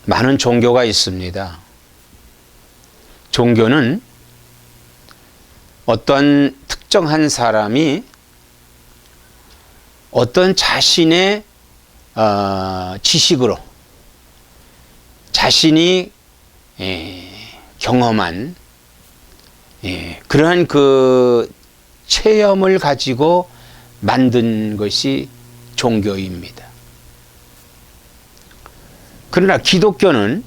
많은 종교가 있습니다. 종교는 어떤 특정한 사람이 어떤 자신의 지식으로 자신이 경험한 그러한 그 체험을 가지고 만든 것이 종교입니다. 그러나 기독교는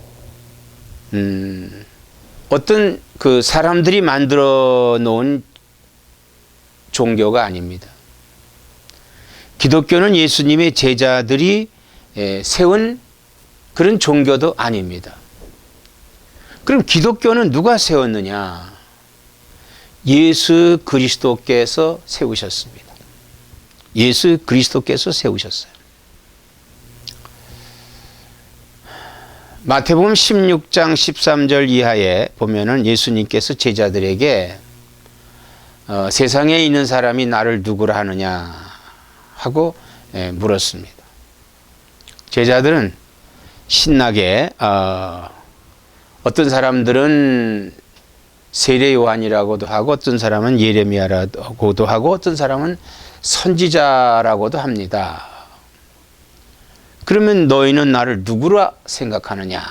어떤 그 사람들이 만들어 놓은 종교가 아닙니다. 기독교는 예수님의 제자들이 세운 그런 종교도 아닙니다. 그럼 기독교는 누가 세웠느냐? 예수 그리스도께서 세우셨습니다. 예수 그리스도께서 세우셨어요. 마태복음 16장 13절 이하에 보면은 예수님께서 제자들에게 세상에 있는 사람이 나를 누구라 하느냐 하고 물었습니다. 제자들은 신나게 어떤 사람들은 세례 요한이라고도 하고 어떤 사람은 예레미야라고도 하고 어떤 사람은 선지자라고도 합니다. 그러면 너희는 나를 누구라 생각하느냐?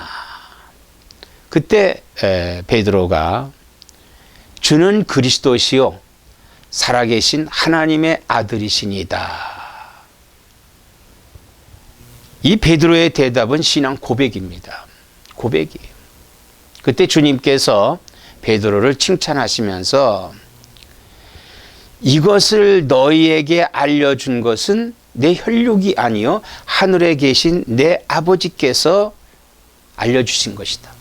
그때 베드로가 주는 그리스도시요 살아계신 하나님의 아들이시니이다. 이 베드로의 대답은 신앙 고백입니다. 고백이에요. 그때 주님께서 베드로를 칭찬하시면서 이것을 너희에게 알려준 것은 내 혈육이 아니요 하늘에 계신 내 아버지께서 알려주신 것이다.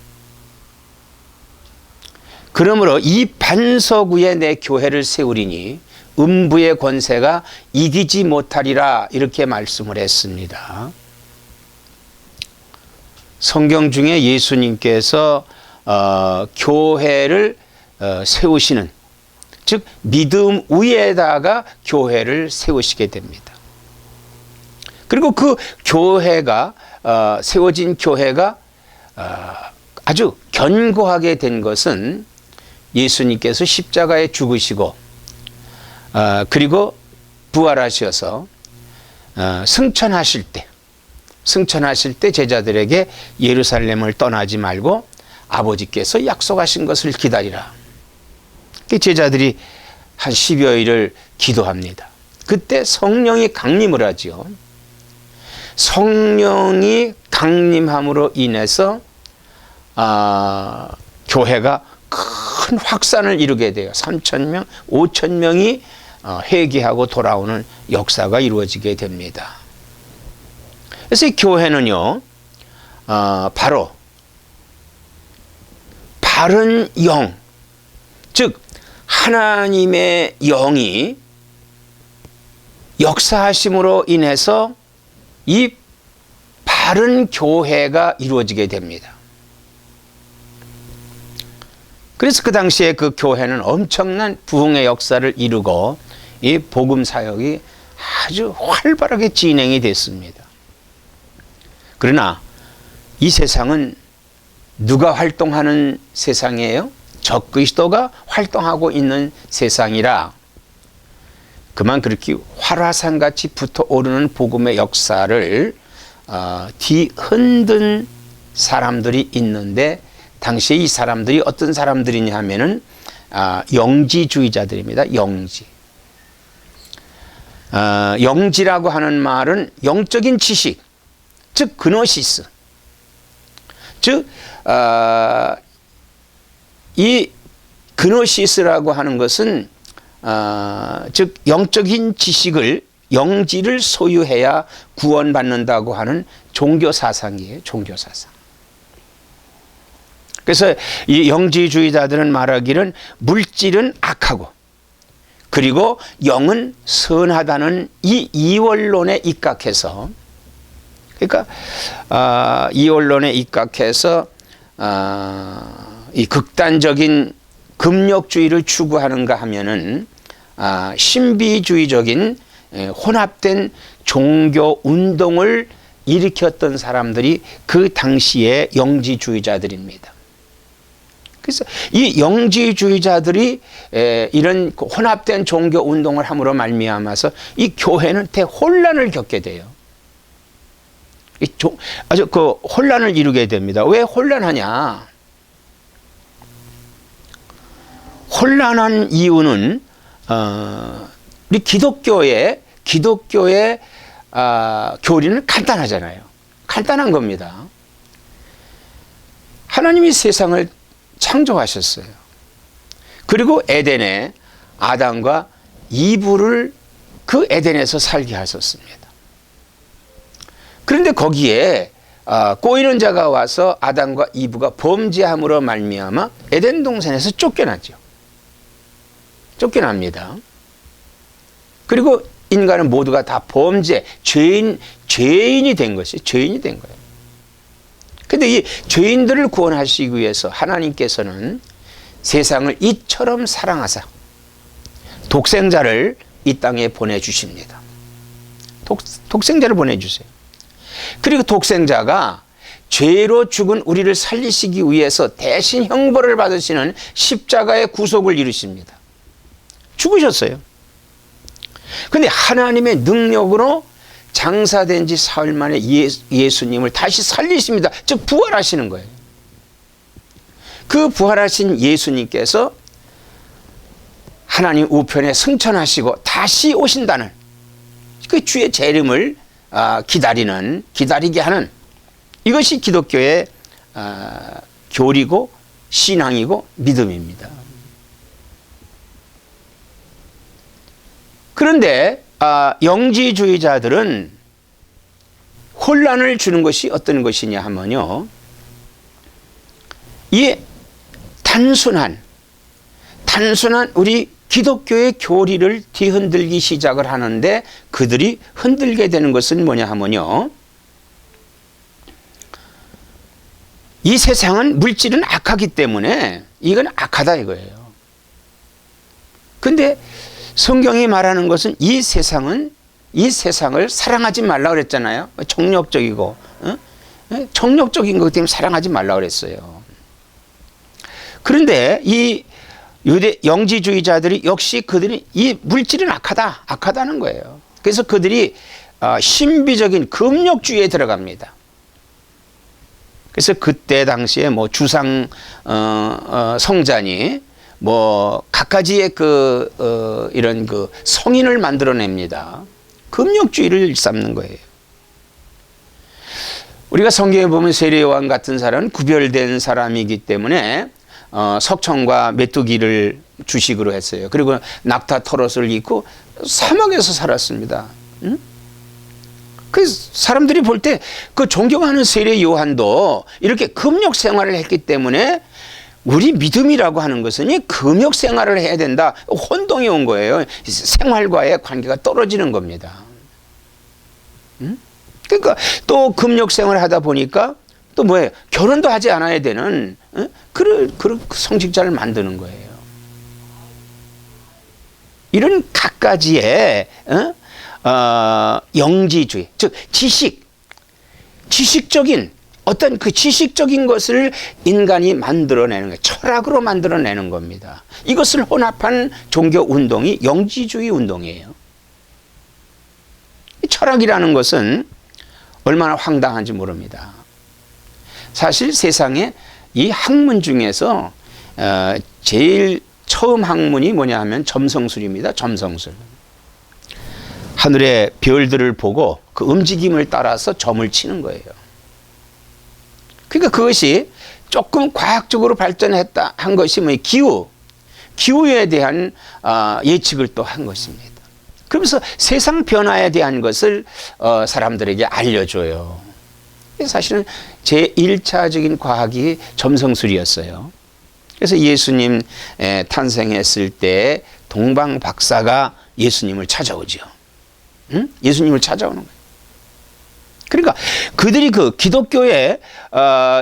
그러므로 이 반석 위에 내 교회를 세우리니 음부의 권세가 이기지 못하리라 이렇게 말씀을 했습니다. 성경 중에 예수님께서 교회를 세우시는, 즉 믿음 위에다가 교회를 세우시게 됩니다. 그리고 그 교회가 세워진 교회가 아주 견고하게 된 것은 예수님께서 십자가에 죽으시고 그리고 부활하셔서 승천하실 때 제자들에게 예루살렘을 떠나지 말고 아버지께서 약속하신 것을 기다리라. 제자들이 한 10여일을 기도합니다. 그때 성령이 강림을 하죠. 성령이 강림함으로 인해서 교회가 큰 확산을 이루게 돼요. 3,000명, 5,000명이 회개하고 돌아오는 역사가 이루어지게 됩니다. 그래서 이 교회는요, 바로 바른 영, 즉 하나님의 영이 역사하심으로 인해서 이 바른 교회가 이루어지게 됩니다. 그래서 그 당시에 그 교회는 엄청난 부흥의 역사를 이루고 이 복음 사역이 아주 활발하게 진행이 됐습니다. 그러나 이 세상은 누가 활동하는 세상이에요? 적그리스도가 활동하고 있는 세상이라 그만 그렇게 활화산같이 붙어오르는 복음의 역사를 뒤흔든 사람들이 있는데 당시에 이 사람들이 어떤 사람들이냐 하면은 영지주의자들입니다. 영지라고 하는 말은 영적인 지식, 즉 그노시스, 즉 이 그노시스라고 하는 것은 즉 영적인 지식을 영지를 소유해야 구원받는다고 하는 종교 사상이에요. 종교 사상. 그래서 이 영지주의자들은 말하기는 물질은 악하고 그리고 영은 선하다는 이 이원론에 입각해서, 그러니까 이원론에 입각해서 이 극단적인 금욕주의를 추구하는가 하면은 신비주의적인 혼합된 종교 운동을 일으켰던 사람들이 그 당시의 영지주의자들입니다. 그래서 이 영지주의자들이 이런 혼합된 종교 운동을 함으로 말미암아서 이 교회는 대혼란을 겪게 돼요. 아주 그 혼란을 이루게 됩니다. 왜 혼란하냐? 혼란한 이유는 우리 기독교의 교리는 간단하잖아요. 간단한 겁니다. 하나님이 세상을 창조하셨어요. 그리고 에덴에 아담과 이브를 그 에덴에서 살게 하셨습니다. 그런데 거기에 꼬이는 자가 와서 아담과 이브가 범죄함으로 말미암아 에덴 동산에서 쫓겨나죠. 쫓겨납니다. 그리고 인간은 모두가 다 범죄, 죄인이 된 것이 죄인이 된 거예요. 근데 이 죄인들을 구원하시기 위해서 하나님께서는 세상을 이처럼 사랑하사 독생자를 이 땅에 보내주십니다. 독생자를 보내주세요. 그리고 독생자가 죄로 죽은 우리를 살리시기 위해서 대신 형벌을 받으시는 십자가의 구속을 이루십니다. 죽으셨어요. 근데 하나님의 능력으로 장사된 지 사흘 만에 예수님을 다시 살리십니다. 즉 부활하시는 거예요. 그 부활하신 예수님께서 하나님 우편에 승천하시고 다시 오신다는 그 주의 재림을 기다리게 하는 이것이 기독교의 교리고 신앙이고 믿음입니다. 그런데 영지주의자들은 혼란을 주는 것이 어떤 것이냐 하면요, 이 단순한 우리 기독교의 교리를 뒤흔들기 시작을 하는데 그들이 흔들게 되는 것은 뭐냐 하면요, 이 세상은 물질은 악하기 때문에 이건 악하다 이거예요. 근데 성경이 말하는 것은 이 세상을 사랑하지 말라 그랬잖아요. 정욕적이고 정욕적인 것 때문에 사랑하지 말라 그랬어요. 그런데 이 유대 영지주의자들이 역시 그들이 이 물질은 악하다는 거예요. 그래서 그들이 신비적인 금욕주의에 들어갑니다. 그래서 그때 당시에 뭐 주상 성자니 뭐 갖가지의 이런 성인을 만들어냅니다. 금욕주의를 일삼는 거예요. 우리가 성경에 보면 세례 요한 같은 사람은 구별된 사람이기 때문에 석청과 메뚜기를 주식으로 했어요. 그리고 낙타 털옷을 입고 사막에서 살았습니다. 그 사람들이 볼 때 그 존경하는 세례 요한도 이렇게 금욕 생활을 했기 때문에 우리 믿음이라고 하는 것은 이 금욕 생활을 해야 된다. 혼동이 온 거예요. 생활과의 관계가 떨어지는 겁니다. 그러니까 또 금욕 생활을 하다 보니까 또 뭐예요? 결혼도 하지 않아야 되는 그런 성직자를 만드는 거예요. 이런 갖가지의 영지주의, 즉 지식적인 어떤 그 지식적인 것을 인간이 만들어내는 거예요. 철학으로 만들어내는 겁니다. 이것을 혼합한 종교 운동이 영지주의 운동이에요. 철학이라는 것은 얼마나 황당한지 모릅니다. 사실 세상에 이 학문 중에서 제일 처음 학문이 뭐냐 하면 점성술입니다. 점성술. 하늘의 별들을 보고 그 움직임을 따라서 점을 치는 거예요. 그러니까 그것이 조금 과학적으로 발전했다 한 것이 뭐 기후에 대한 예측을 또 한 것입니다. 그러면서 세상 변화에 대한 것을 사람들에게 알려줘요. 사실은 제1차적인 과학이 점성술이었어요. 그래서 예수님 탄생했을 때 동방 박사가 예수님을 찾아오죠. 예수님을 찾아오는 거예요. 그러니까 그들이 그 기독교에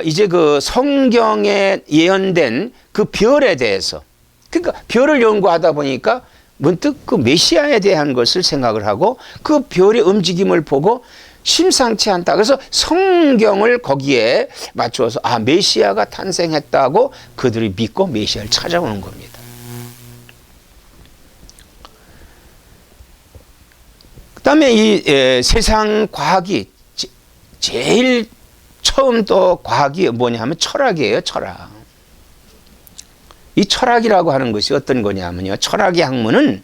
이제 그 성경에 예언된 그 별에 대해서, 그러니까 별을 연구하다 보니까 문득 그 메시아에 대한 것을 생각을 하고 그 별의 움직임을 보고 심상치 않다. 그래서 성경을 거기에 맞추어서 메시아가 탄생했다고 그들이 믿고 메시아를 찾아오는 겁니다. 그다음에 이 세상 과학이 제일 처음 또 과학이 뭐냐면 철학이에요. 철학. 이 철학이라고 하는 것이 어떤 거냐면요. 철학의 학문은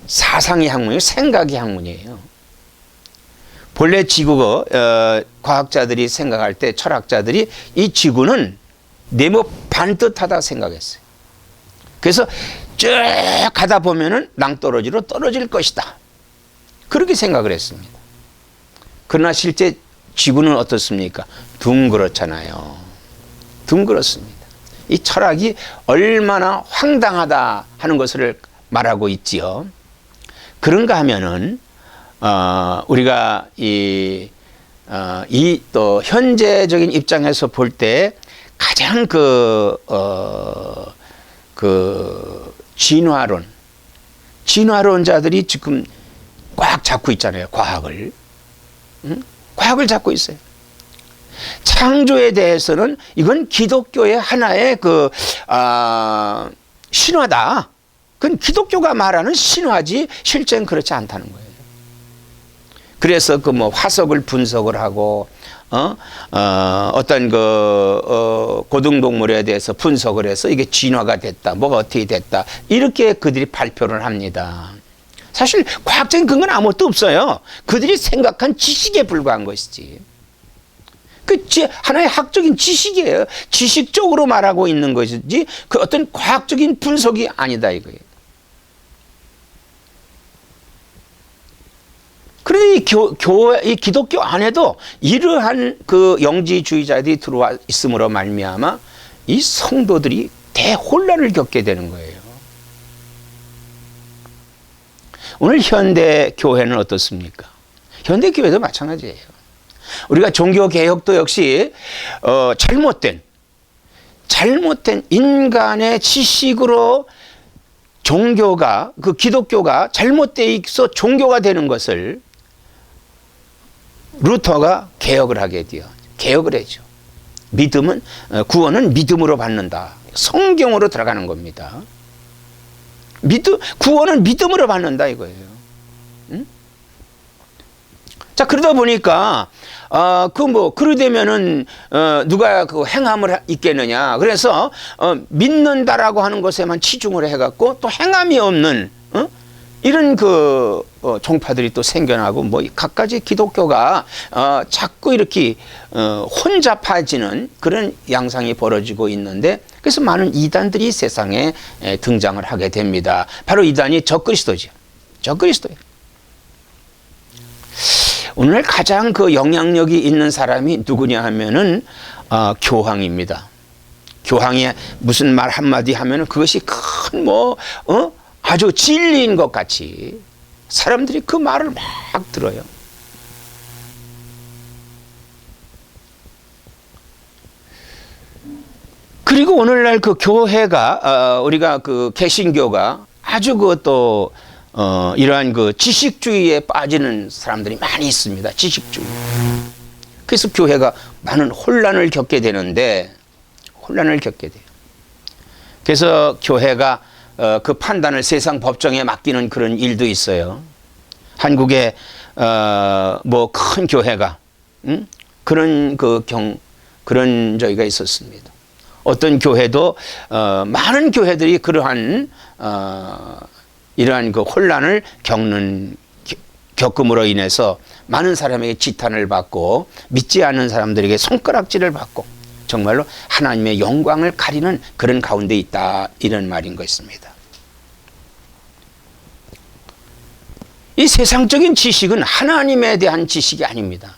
사상의 학문이에요. 생각의 학문이에요. 본래 지구 과학자들이 생각할 때 철학자들이 이 지구는 네모 반듯하다 생각했어요. 그래서 쭉 가다 보면은 낭떠러지로 떨어질 것이다. 그렇게 생각을 했습니다. 그러나 실제 지구는 어떻습니까? 둥그렇잖아요. 둥그렇습니다. 이 철학이 얼마나 황당하다 하는 것을 말하고 있지요. 그런가 하면은 우리가 이 또 현재적인 입장에서 볼 때 가장 진화론자들이 지금 꽉 잡고 있잖아요. 과학을. 과학을 잡고 있어요. 창조에 대해서는 이건 기독교의 하나의 신화다. 그건 기독교가 말하는 신화지 실제는 그렇지 않다는 거예요. 그래서 화석을 분석을 하고 어떤 고등동물에 대해서 분석을 해서 이게 진화가 됐다. 뭐가 어떻게 됐다. 이렇게 그들이 발표를 합니다. 사실 과학적인 근거는 아무것도 없어요. 그들이 생각한 지식에 불과한 것이지. 하나의 학적인 지식이에요. 지식적으로 말하고 있는 것이지 그 어떤 과학적인 분석이 아니다 이거예요. 그런데 이 기독교 안에도 이러한 영지주의자들이 들어와 있음으로 말미암아 이 성도들이 대혼란을 겪게 되는 거예요. 오늘 현대 교회는 어떻습니까? 현대 교회도 마찬가지예요. 우리가 종교 개혁도 역시 잘못된 인간의 지식으로 종교가 기독교가 잘못돼 있어 종교가 되는 것을 루터가 개혁을 하게 돼요. 개혁을 해죠. 구원은 믿음으로 받는다. 성경으로 들어가는 겁니다. 구원은 믿음으로 받는다 이거예요. 응? 자, 그러다 보니까 그러되면은 누가 행함을 있겠느냐. 그래서 믿는다라고 하는 것에만 치중을 해갖고 또 행함이 없는 이런 종파들이 또 생겨나고 갖가지 기독교가 자꾸 이렇게 혼잡해지는 그런 양상이 벌어지고 있는데, 그래서 많은 이단들이 세상에 등장을 하게 됩니다. 바로 이단이 적그리스도죠. 적그리스도예요. 오늘 가장 영향력이 있는 사람이 누구냐 하면은 교황입니다. 교황이 무슨 말 한마디 하면은 그것이 큰 아주 진리인 것 같이 사람들이 그 말을 막 들어요. 그리고 오늘날 교회가 우리가 개신교가 아주 이러한 지식주의에 빠지는 사람들이 많이 있습니다. 지식주의. 그래서 교회가 많은 혼란을 겪게 되는데, 그래서 교회가 그 판단을 세상 법정에 맡기는 그런 일도 있어요. 한국에 큰 교회가 그런 저희가 있었습니다. 어떤 교회도 많은 교회들이 그러한 이러한 혼란을 겪음으로 인해서 많은 사람에게 지탄을 받고 믿지 않는 사람들에게 손가락질을 받고 정말로 하나님의 영광을 가리는 그런 가운데 있다, 이런 말인 것입니다. 이 세상적인 지식은 하나님에 대한 지식이 아닙니다.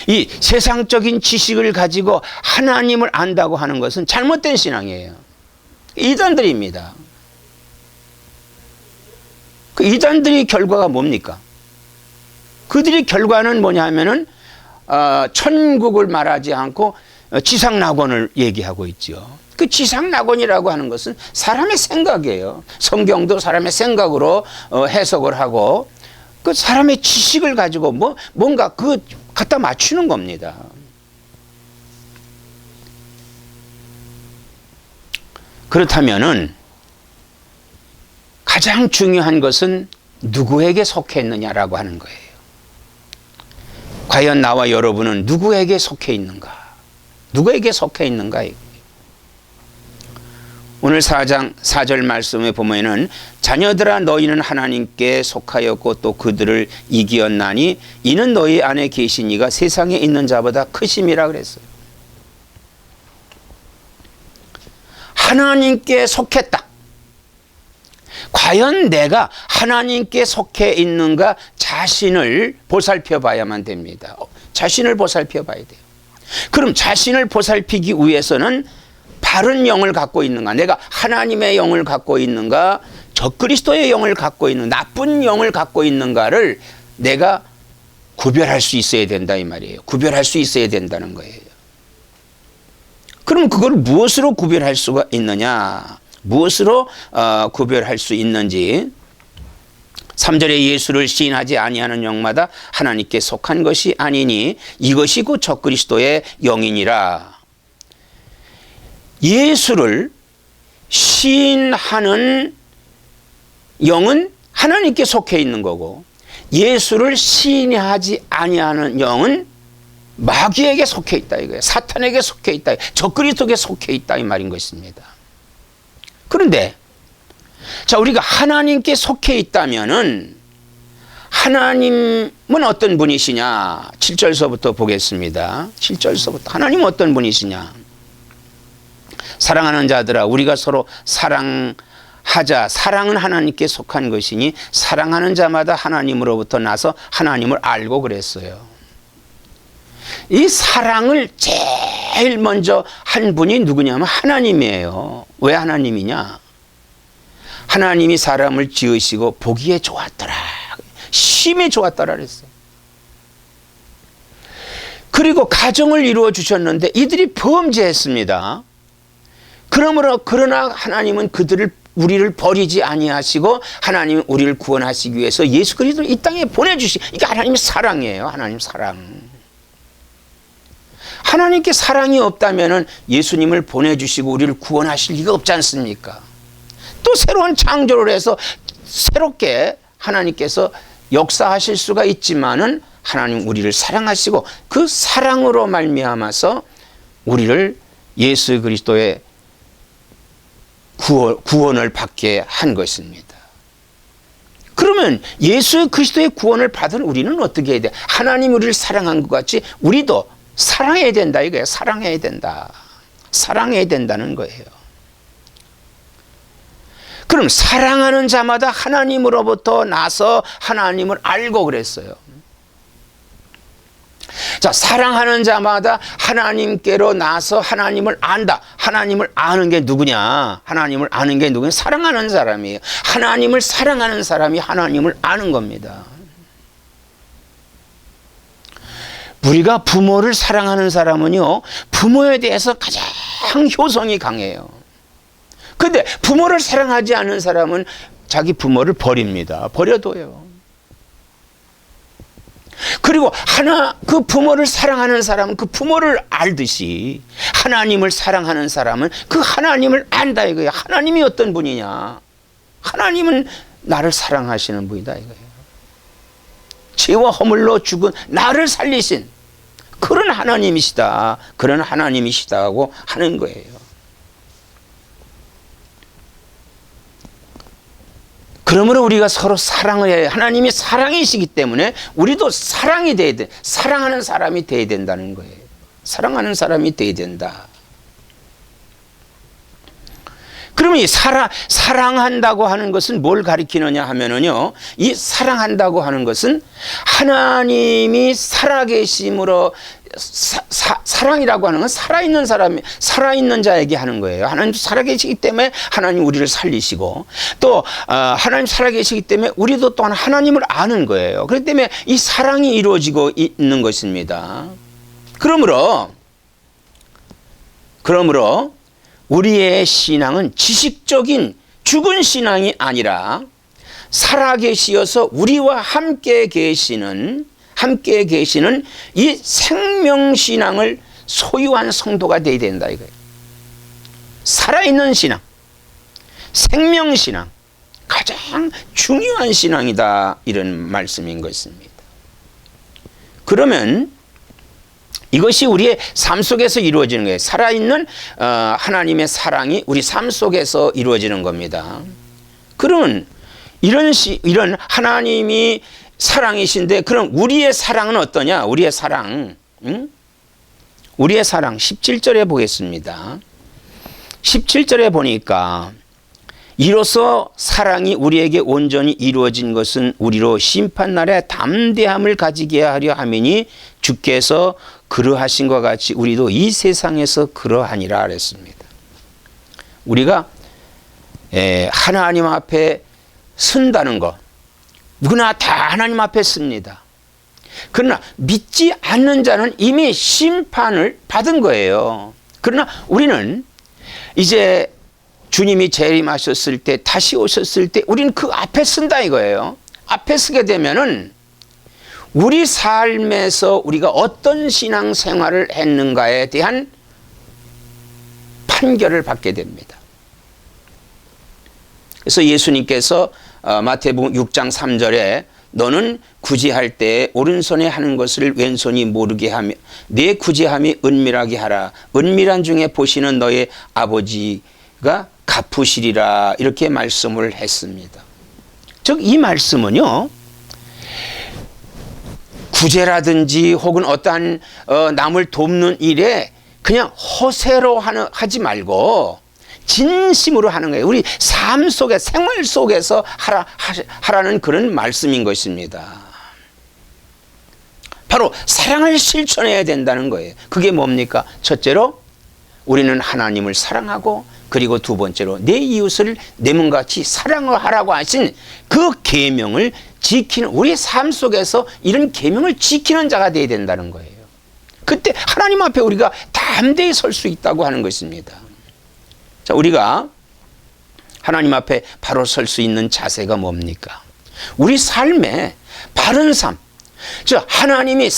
이 세상적인 지식을 가지고 하나님을 안다고 하는 것은 잘못된 신앙이에요. 이단들입니다. 그 이단들의 결과가 뭡니까? 그들의 결과는 뭐냐 하면은 천국을 말하지 않고 지상낙원을 얘기하고 있죠. 그 지상낙원이라고 하는 것은 사람의 생각이에요. 성경도 사람의 생각으로 해석을 하고 그 사람의 지식을 가지고 뭔가 그 갖다 맞추는 겁니다. 그렇다면은 가장 중요한 것은 누구에게 속해 있느냐라고 하는 거예요. 과연 나와 여러분은 누구에게 속해 있는가? 누구에게 속해 있는가? 오늘 4장 4절 말씀에 보면은 자녀들아 너희는 하나님께 속하였고 또 그들을 이기었나니 이는 너희 안에 계신 이가 세상에 있는 자보다 크심이라 그랬어요. 하나님께 속했다. 과연 내가 하나님께 속해 있는가 자신을 보살펴 봐야만 됩니다. 자신을 보살펴 봐야 돼요. 그럼 자신을 보살피기 위해서는 바른 영을 갖고 있는가, 내가 하나님의 영을 갖고 있는가, 적그리스도의 영을 갖고 있는 나쁜 영을 갖고 있는가를 내가 구별할 수 있어야 된다 이 말이에요. 구별할 수 있어야 된다는 거예요. 그럼 그걸 무엇으로 구별할 수가 있느냐? 무엇으로 구별할 수 있는지 3절에 예수를 시인하지 아니하는 영마다 하나님께 속한 것이 아니니 이것이 곧 적그리스도의 영이니라. 예수를 시인하는 영은 하나님께 속해 있는 거고 예수를 시인하지 아니하는 영은 마귀에게 속해 있다 이거예요. 사탄에게 속해 있다. 적그리스도에게 속해 있다 이 말인 것입니다. 그런데 자, 우리가 하나님께 속해 있다면은 하나님은 어떤 분이시냐? 7절서부터 보겠습니다. 7절서부터 하나님은 어떤 분이시냐? 사랑하는 자들아 우리가 서로 사랑하자. 사랑은 하나님께 속한 것이니 사랑하는 자마다 하나님으로부터 나서 하나님을 알고 그랬어요. 이 사랑을 제일 먼저 한 분이 누구냐면 하나님이에요. 왜 하나님이냐? 하나님이 사람을 지으시고 보기에 좋았더라. 심히 좋았더라 그랬어요. 그리고 가정을 이루어 주셨는데 이들이 범죄했습니다. 그러나 하나님은 우리를 버리지 아니하시고 하나님은 우리를 구원하시기 위해서 예수 그리스도를 이 땅에 이게 하나님의 사랑이에요. 하나님 사랑. 하나님께 사랑이 없다면 예수님을 보내주시고 우리를 구원하실 리가 없지 않습니까? 또 새로운 창조를 해서 새롭게 하나님께서 역사하실 수가 있지만은 하나님 우리를 사랑하시고 그 사랑으로 말미암아서 우리를 예수 그리스도의 구원을 받게 한 것입니다. 그러면 예수 그리스도의 구원을 받은 우리는 어떻게 해야 돼? 하나님 우리를 사랑한 것 같이 우리도 사랑해야 된다 이거예요. 사랑해야 된다. 사랑해야 된다는 거예요. 그럼 사랑하는 자마다 하나님으로부터 나서 하나님을 알고 그랬어요. 자, 사랑하는 자마다 하나님께로 나서 하나님을 안다. 하나님을 아는 게 누구냐? 하나님을 아는 게 누구냐? 사랑하는 사람이에요. 하나님을 사랑하는 사람이 하나님을 아는 겁니다. 우리가 부모를 사랑하는 사람은요, 부모에 대해서 가장 효성이 강해요. 근데 부모를 사랑하지 않는 사람은 자기 부모를 버립니다. 버려둬요. 그리고 그 부모를 사랑하는 사람은 그 부모를 알듯이 하나님을 사랑하는 사람은 그 하나님을 안다 이거예요. 하나님이 어떤 분이냐? 하나님은 나를 사랑하시는 분이다 이거예요. 죄와 허물로 죽은 나를 살리신 그런 하나님이시다. 그런 하나님이시다고 하는 거예요. 그러므로 우리가 서로 사랑을 해야 하나님이 사랑이시기 때문에 우리도 사랑이 돼야 돼. 사랑하는 사람이 돼야 된다는 거예요. 사랑하는 사람이 돼야 된다. 그러면 이 사랑한다고 하는 것은 뭘 가리키느냐 하면은요, 이 사랑한다고 하는 것은 하나님이 살아계심으로 사랑이라고 하는 건 살아있는 사람이, 살아있는 자에게 하는 거예요. 하나님도 살아계시기 때문에 하나님 우리를 살리시고, 또 하나님 살아계시기 때문에 우리도 또한 하나님을 아는 거예요. 그렇기 때문에 이 사랑이 이루어지고 있는 것입니다. 그러므로 우리의 신앙은 지식적인 죽은 신앙이 아니라 살아계시어서 우리와 함께 계시는 이 생명신앙을 소유한 성도가 되어야 된다 이거예요. 살아있는 신앙, 생명신앙, 가장 중요한 신앙이다 이런 말씀인 것입니다. 그러면 이것이 우리의 삶 속에서 이루어지는 거예요. 살아있는 하나님의 사랑이 우리 삶 속에서 이루어지는 겁니다. 그러면 이런 하나님이 사랑이신데 그럼 우리의 사랑은 어떠냐? 우리의 사랑, 우리의 사랑 17절에 보겠습니다. 17절에 보니까 이로써 사랑이 우리에게 온전히 이루어진 것은 우리로 심판날에 담대함을 가지게 하려 함이니 주께서 그러하신 것 같이 우리도 이 세상에서 그러하니라 그랬습니다. 우리가 하나님 앞에 선다는 것 누구나 다 하나님 앞에 씁니다. 그러나 믿지 않는 자는 이미 심판을 받은 거예요. 그러나 우리는 이제 주님이 재림하셨을 때 다시 오셨을 때 우리는 그 앞에 쓴다 이거예요. 앞에 쓰게 되면은 우리 삶에서 우리가 어떤 신앙생활을 했는가에 대한 판결을 받게 됩니다. 그래서 예수님께서 마태복음 6장 3절에 너는 구제할 때 오른손에 하는 것을 왼손이 모르게 하며 내 구제함이 은밀하게 하라. 은밀한 중에 보시는 너의 아버지가 갚으시리라 이렇게 말씀을 했습니다. 즉 이 말씀은요. 구제라든지 혹은 어떠한 남을 돕는 일에 그냥 허세로 하지 말고 진심으로 하는 거예요. 우리 삶 속에 생활 속에서 하라는 그런 말씀인 것입니다. 바로 사랑을 실천해야 된다는 거예요. 그게 뭡니까? 첫째로 우리는 하나님을 사랑하고 그리고 두 번째로 내 이웃을 내 몸같이 사랑을 하라고 하신 그 계명을 지키는 우리 삶 속에서 이런 계명을 지키는 자가 되어야 된다는 거예요. 그때 하나님 앞에 우리가 담대히 설 수 있다고 하는 것입니다. 자, 우리가 하나님 앞에 바로 설 수 있는 자세가 뭡니까? 우리 삶의 바른 삶. 즉 하나님이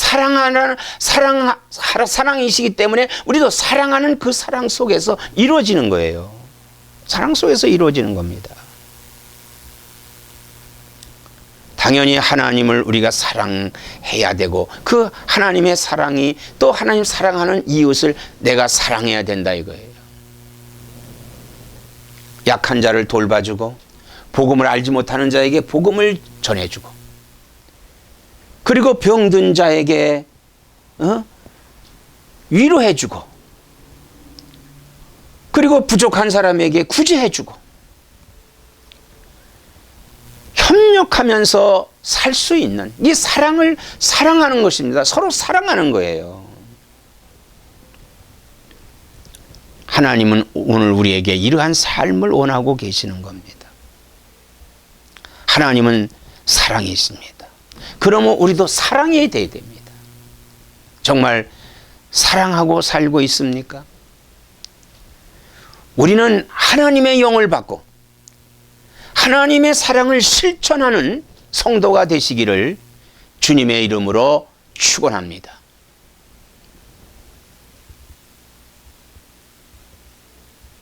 사랑이시기 때문에 우리도 사랑하는 그 사랑 속에서 이루어지는 거예요. 사랑 속에서 이루어지는 겁니다. 당연히 하나님을 우리가 사랑해야 되고 그 하나님의 사랑이 또 하나님 사랑하는 이웃을 내가 사랑해야 된다 이거예요. 약한 자를 돌봐주고 복음을 알지 못하는 자에게 복음을 전해주고 그리고 병든 자에게 위로해주고 그리고 부족한 사람에게 구제해주고 협력하면서 살 수 있는 이 사랑을 사랑하는 것입니다. 서로 사랑하는 거예요. 하나님은 오늘 우리에게 이러한 삶을 원하고 계시는 겁니다. 하나님은 사랑이십니다. 그러면 우리도 사랑해야 돼야 됩니다. 정말 사랑하고 살고 있습니까? 우리는 하나님의 영을 받고 하나님의 사랑을 실천하는 성도가 되시기를 주님의 이름으로 축원합니다.